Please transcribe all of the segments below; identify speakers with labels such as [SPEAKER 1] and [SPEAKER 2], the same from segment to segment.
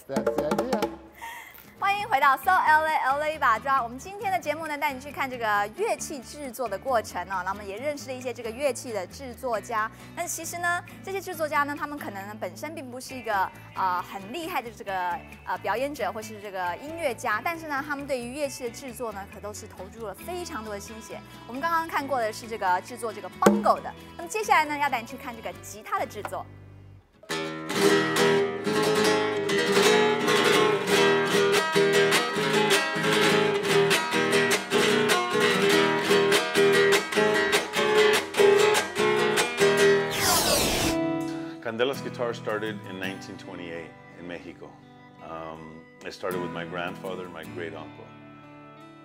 [SPEAKER 1] That's the idea.
[SPEAKER 2] 欢迎回到 So LA 一把抓。我们今天的节目呢，带你去看这个乐器制作的过程哦。那么也认识了一些这个乐器的制作家。但其实呢，这些制作家呢，他们可能本身并不是一个很厉害的这个表演者或是这个音乐家，但是呢，他们对于乐器的制作呢，可都是投入了非常多的心血。我们刚刚看过的是这个制作这个 bongo 的，那么接下来呢，要带你去看这个吉他的制作。
[SPEAKER 3] Candelas Guitars started in 1928 in Mexico. I started with my grandfather and my great uncle.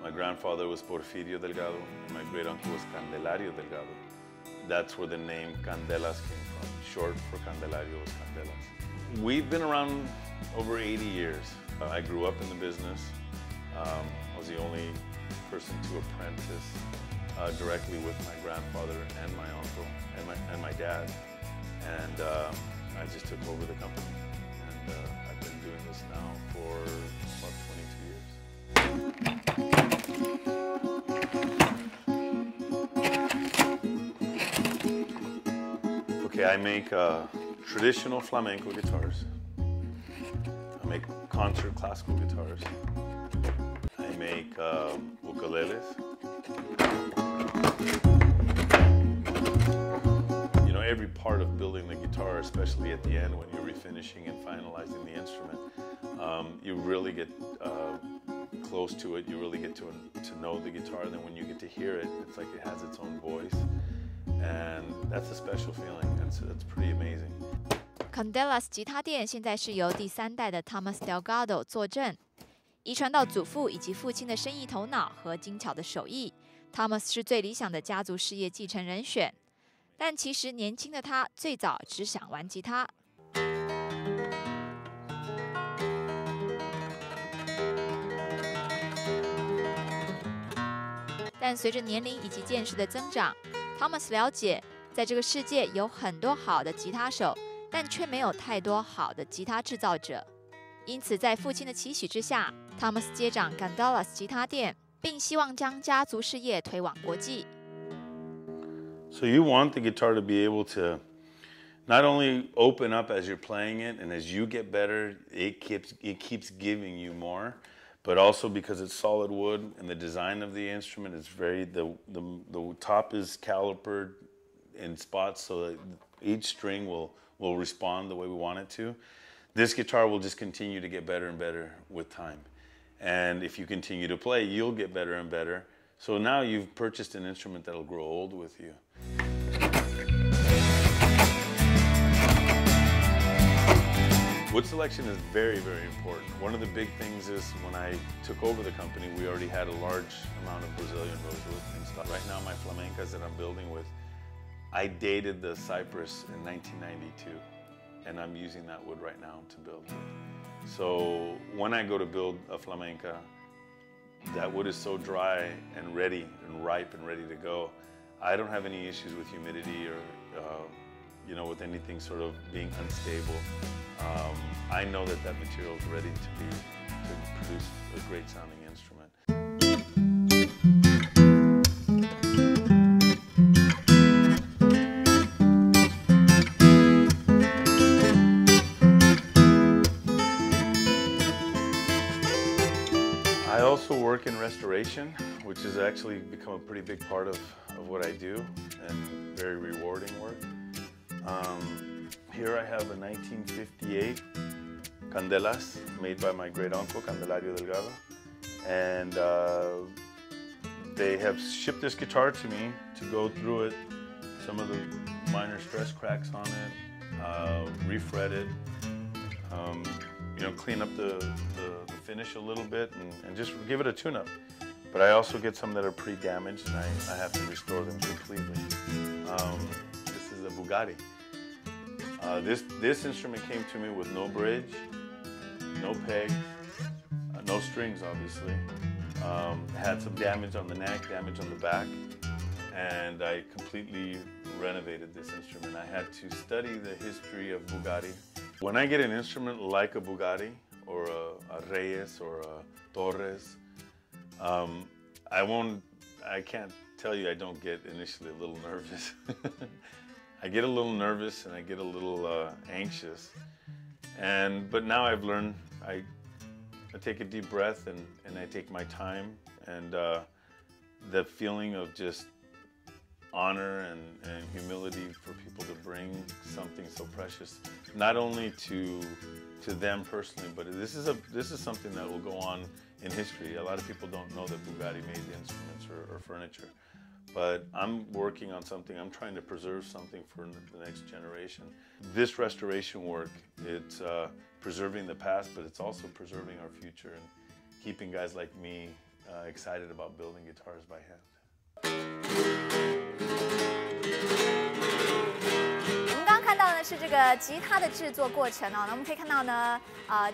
[SPEAKER 3] My grandfather was Porfirio Delgado and my great uncle was Candelario Delgado. That's where the name Candelas came from. Short for Candelario was Candelas. We've been around over 80 years. I grew up in the business. I was the only person to apprentice directly with my grandfather and my uncle and my dad. And I just took over the company, and I've been doing this now for about 22 years. Okay, I make traditional flamenco guitars. I make concert classical guitars. I make ukuleles. Every part of building the guitar, especially at the end when you're refinishing and finalizing the instrument, you really get close to it. You really get to know the guitar. And then when you get to hear it, it's like it has its own voice, and that's a special feeling. That's pretty amazing.
[SPEAKER 4] Candelas 吉他店现在是由第3代的 Thomas Delgado 坐镇，遗传到祖父以及父亲的生意头脑和精巧的手艺。Thomas 是最理想的家族事业继承人选。但其实年轻的他最早只想玩吉他，但随着年龄以及见识的增长 ，Thomas 了解，在这个世界有很多好的吉他手，但却没有太多好的吉他制造者。因此，在父亲的期许之下 ，Thomas 接掌 Candelas 吉他店，并希望将家族事业推往国际。
[SPEAKER 3] So you want the guitar to be able to not only open up as you're playing it, and as you get better, it keeps giving you more, but also because it's solid wood and the design of the instrument is the top is calipered in spots so that each string will respond the way we want it to. This guitar will just continue to get better and better with time. And if you continue to play, you'll get better and better. So now you've purchased an instrument that'll grow old with you. Wood selection is very, very important. One of the big things is when I took over the company, we already had a large amount of Brazilian rosewood and stuff. Right now, my flamencas that I'm building with, I dated the cypress in 1992, and I'm using that wood right now to build with. So when I go to build a flamenca, that wood is so dry and ready and ripe and ready to go. I don't have any issues with humidity or with anything sort of being unstable. I know that material is ready to produce a great sounding instrument. I also work in restoration, which has actually become a pretty big part of what I do, and very rewarding work. Here I have a 1958 Candelas made by my great uncle, Candelario Delgado. And they have shipped this guitar to me to go through it, some of the minor stress cracks on it, refret it, clean up the finish a little bit and just give it a tune-up. But I also get some that are pretty damaged and I have to restore them completely. This is a Bugatti. This instrument came to me with no bridge, no pegs, no strings obviously. Had some damage on the neck, damage on the back, and I completely renovated this instrument. I had to study the history of Bugatti. When I get an instrument like a Bugatti or a Reyes or a Torres. I can't tell you I don't get initially a little nervous. I get a little nervous and I get a little anxious. But now I've learned, I take a deep breath and I take my time, and the feeling of just honor and humility for people to bring something so precious, not only to them personally, but this is something that will go on in history. A lot of people don't know that Bugatti made the instruments or furniture, but I'm working on something. I'm trying to preserve something for the next generation. This restoration work, it's preserving the past, but it's also preserving our future and keeping guys like me excited about building guitars by hand.
[SPEAKER 2] 我们刚刚看到呢是这个吉他的制作过程哦，那我们可以看到呢，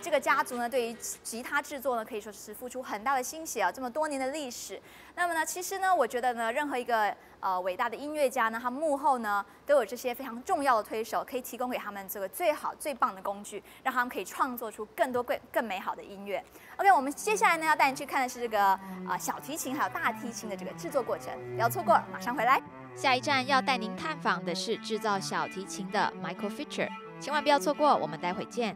[SPEAKER 2] 这个家族呢对于吉他制作呢可以说是付出很大的心血啊，这么多年的历史。那么呢，其实呢，我觉得呢，任何一个伟大的音乐家呢，他幕后呢都有这些非常重要的推手，可以提供给他们这个最好最棒的工具，让他们可以创作出更多更美好的音乐。OK， 我们接下来呢要带你去看的是这个小提琴还有大提琴的这个制作过程，不要错过，马上回来。
[SPEAKER 4] 下一站要带您探访的是制造小提琴的 Michael Fischer， 千万不要错过，我们待会见。